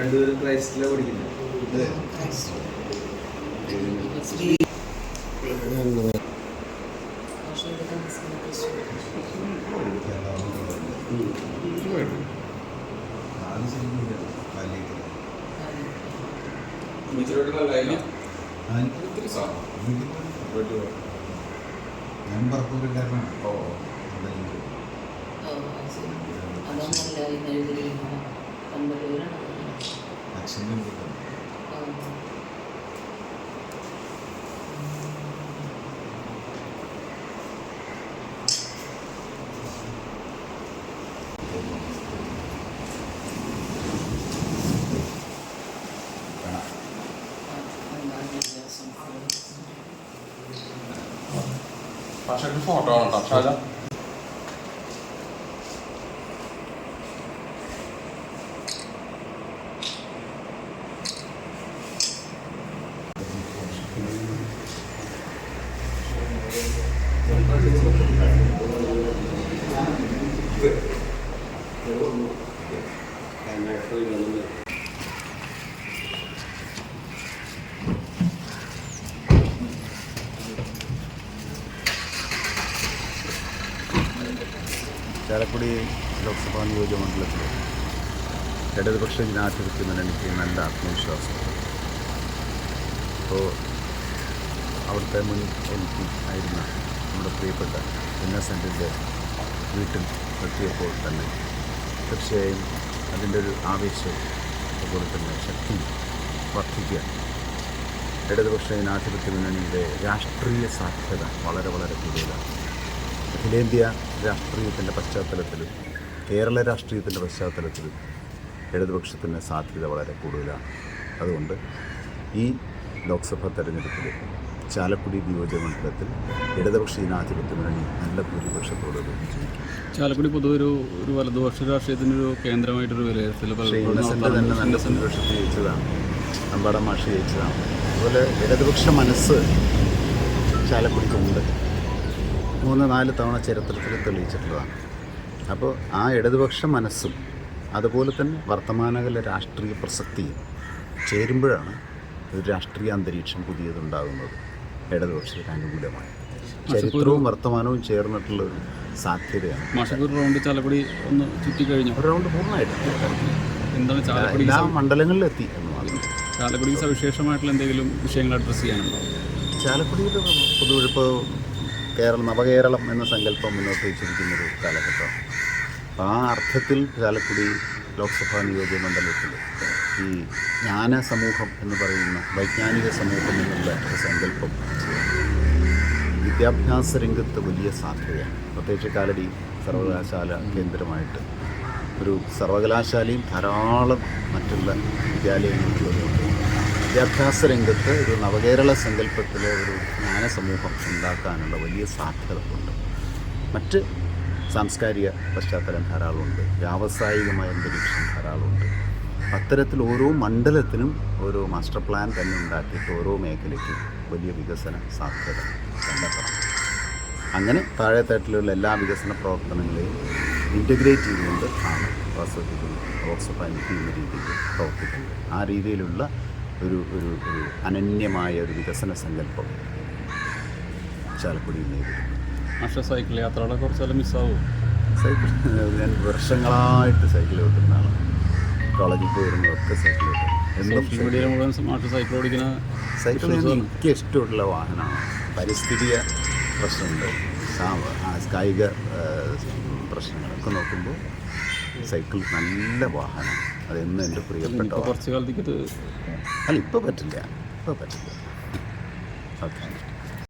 രണ്ടുപേരും ക്രൈസ്റ്റിലാണ് പഠിക്കുന്നത്. ഞാൻ പറപ്പൂരക്കാരനാണ്. അച്ഛൻ്റെ പക്ഷേ ഫോട്ടോ ആണ് കേട്ടോ ഷാജ. ചാലക്കുടി ലോക്സഭാ നിയോജകമണ്ഡലത്തിൽ ഇടതുപക്ഷ ജനാധിപത്യ മുന്നണിക്ക് നല്ല ആത്മവിശ്വാസമുണ്ട്. അപ്പോൾ അവിടുത്തെ മുൻ MP ആയിരുന്ന നമ്മുടെ പ്രിയപ്പെട്ട ഇന്നസെൻറ്റിൻ്റെ വീട്ടിൽ എത്തിയപ്പോൾ തന്നെ തീർച്ചയായും അതിൻ്റെ ഒരു ആവേശം അതുപോലെ തന്നെ ശക്തി വർദ്ധിക്കുക. ഇടതുപക്ഷ ജനാധിപത്യ മുന്നണിയുടെ രാഷ്ട്രീയ സാധ്യത വളരെ വളരെ കൂടുതലാണ്. അഖിലേന്ത്യാ രാഷ്ട്രീയത്തിൻ്റെ പശ്ചാത്തലത്തിലും കേരള രാഷ്ട്രീയത്തിൻ്റെ പശ്ചാത്തലത്തിലും ഇടതുപക്ഷത്തിൻ്റെ സാധ്യത വളരെ കൂടുതലാണ്. അതുകൊണ്ട് ഈ ലോക്സഭാ തെരഞ്ഞെടുപ്പിൽ ചാലക്കുടി നിയോജകമണ്ഡലത്തിൽ ഇടതുപക്ഷ ജനാധിപത്യ മുന്നണി നല്ല ഭൂരിപക്ഷത്തോടെ വിജയിക്കും. ചാലക്കുടി പൊതുവെ ഒരു വലതുപക്ഷ രാഷ്ട്രീയത്തിനൊരു കേന്ദ്രമായിട്ടൊരു വിലയിരുത്തൽ ഇന്നസെൻ്റ് തന്നെ നല്ല ഭൂരിപക്ഷത്തിൽ ജയിച്ചതാണ്. അമ്പാടം മാഷി ജയിച്ചതാണ്. അതുപോലെ ഇടതുപക്ഷ മനസ്സ് ചാലക്കുടിക്കുണ്ട്. 3-4 തവണ ചരിത്രത്തിൽ തെളിയിച്ചിട്ടുള്ളതാണ്. അപ്പോൾ ആ ഇടതുപക്ഷ മനസ്സും അതുപോലെ തന്നെ വർത്തമാനകാല രാഷ്ട്രീയ പ്രസക്തിയും ചേരുമ്പോഴാണ് ഒരു രാഷ്ട്രീയ അന്തരീക്ഷം പുതിയതുണ്ടാകുന്നത്. ഇടതുപക്ഷത്തിന് അനുകൂലമായി ചരിത്രവും വർത്തമാനവും ചേർന്നിട്ടുള്ളൊരു സാധ്യതയാണ്. ചാലക്കുടി ഒന്ന് ചുറ്റിക്കഴിഞ്ഞു. ഒരു റൗണ്ട് പൂർണ്ണമായിട്ട് എന്താണ് ചാലക്കുടി എല്ലാ മണ്ഡലങ്ങളിലെത്തി എന്ന് മാത്രം. ചാലക്കുടി സവിശേഷമായിട്ടുള്ള എന്തെങ്കിലും വിഷയങ്ങൾ അഡ്രസ്സ് ചെയ്യാനുണ്ടോ? ചാലക്കുടിയിൽ പൊതുവെ ഇപ്പോൾ നവകേരളം എന്ന സങ്കല്പം മുന്നോട്ട് വെച്ചിരിക്കുന്നൊരു കാലഘട്ടമാണ്. അപ്പോൾ ആ അർത്ഥത്തിൽ ചാലക്കുടി ലോക്സഭാ നിയോജകമണ്ഡലത്തിൽ ഈ ജ്ഞാന സമൂഹം എന്ന് പറയുന്ന വൈജ്ഞാനിക സമൂഹം എന്നുള്ള ഒരു സങ്കല്പം വിദ്യാഭ്യാസ രംഗത്ത് വലിയ സാധ്യതയാണ്. പ്രത്യേകിച്ച് കാലടി സർവകലാശാല കേന്ദ്രമായിട്ട് ഒരു സർവകലാശാലയും ധാരാളം മറ്റുള്ള വിദ്യാലയങ്ങളുള്ളതുകൊണ്ട് വിദ്യാഭ്യാസ രംഗത്ത് ഒരു നവകേരള സങ്കല്പത്തിലെ ഒരു ജ്ഞാനസമൂഹം ഉണ്ടാക്കാനുള്ള വലിയ സാധ്യതകളുണ്ട്. മറ്റ് സാംസ്കാരിക പശ്ചാത്തലം ധാരാളമുണ്ട്. വ്യാവസായികമായ അന്തരീക്ഷം ധാരാളമുണ്ട്. അത്തരത്തിൽ ഓരോ മണ്ഡലത്തിനും ഓരോ മാസ്റ്റർ പ്ലാൻ തന്നെ ഉണ്ടാക്കിയിട്ട് ഓരോ മേഖലയ്ക്കും വലിയ വികസന സാധ്യത കണ്ടെത്തണം. അങ്ങനെ താഴെത്തട്ടിലുള്ള എല്ലാ വികസന പ്രവർത്തനങ്ങളെയും ഇൻറ്റഗ്രേറ്റ് ചെയ്തുകൊണ്ട് ആണ് വാസ്തവത്തിൽ ലോക്സഭ MP എന്ന രീതിയിൽ പ്രവർത്തിക്കുന്നത്. ആ രീതിയിലുള്ള ഒരു ഒരു ഒരു അനന്യമായ ഒരു വികസന സങ്കല്പം ചാലക്കുടിയിൽ നേരിടുന്നു. പക്ഷേ സൈക്കിൾ യാത്രകളെ കുറച്ചെല്ലാം മിസ്സാവും. സൈക്കിൾ ഞാൻ വർഷങ്ങളായിട്ട് സൈക്കിൾ ഓട്ടുന്ന ആളാണ്. കോളേജിൽ പോയിരുന്നതൊക്കെ സൈക്കിൾ കിട്ടും. എന്നും സോഷ്യൽ മീഡിയയിൽ മുഴുവൻ സ്മാർട്ട് സൈക്കിൾ ഓടിക്കുന്ന സൈക്കിൾ എനിക്ക് ഇഷ്ടമുള്ള വാഹനമാണ്. പരിസ്ഥിതിയ പ്രശ്നമുണ്ട്, കായിക പ്രശ്നങ്ങളൊക്കെ നോക്കുമ്പോൾ സൈക്കിൾ നല്ല വാഹനം. അതെന്നും എൻ്റെ പ്രിയപ്പെട്ട ഇപ്പോൾ കുറച്ച് കാലത്തേക്ക് അല്ല ഇപ്പോൾ പറ്റില്ല. ഓക്കെ.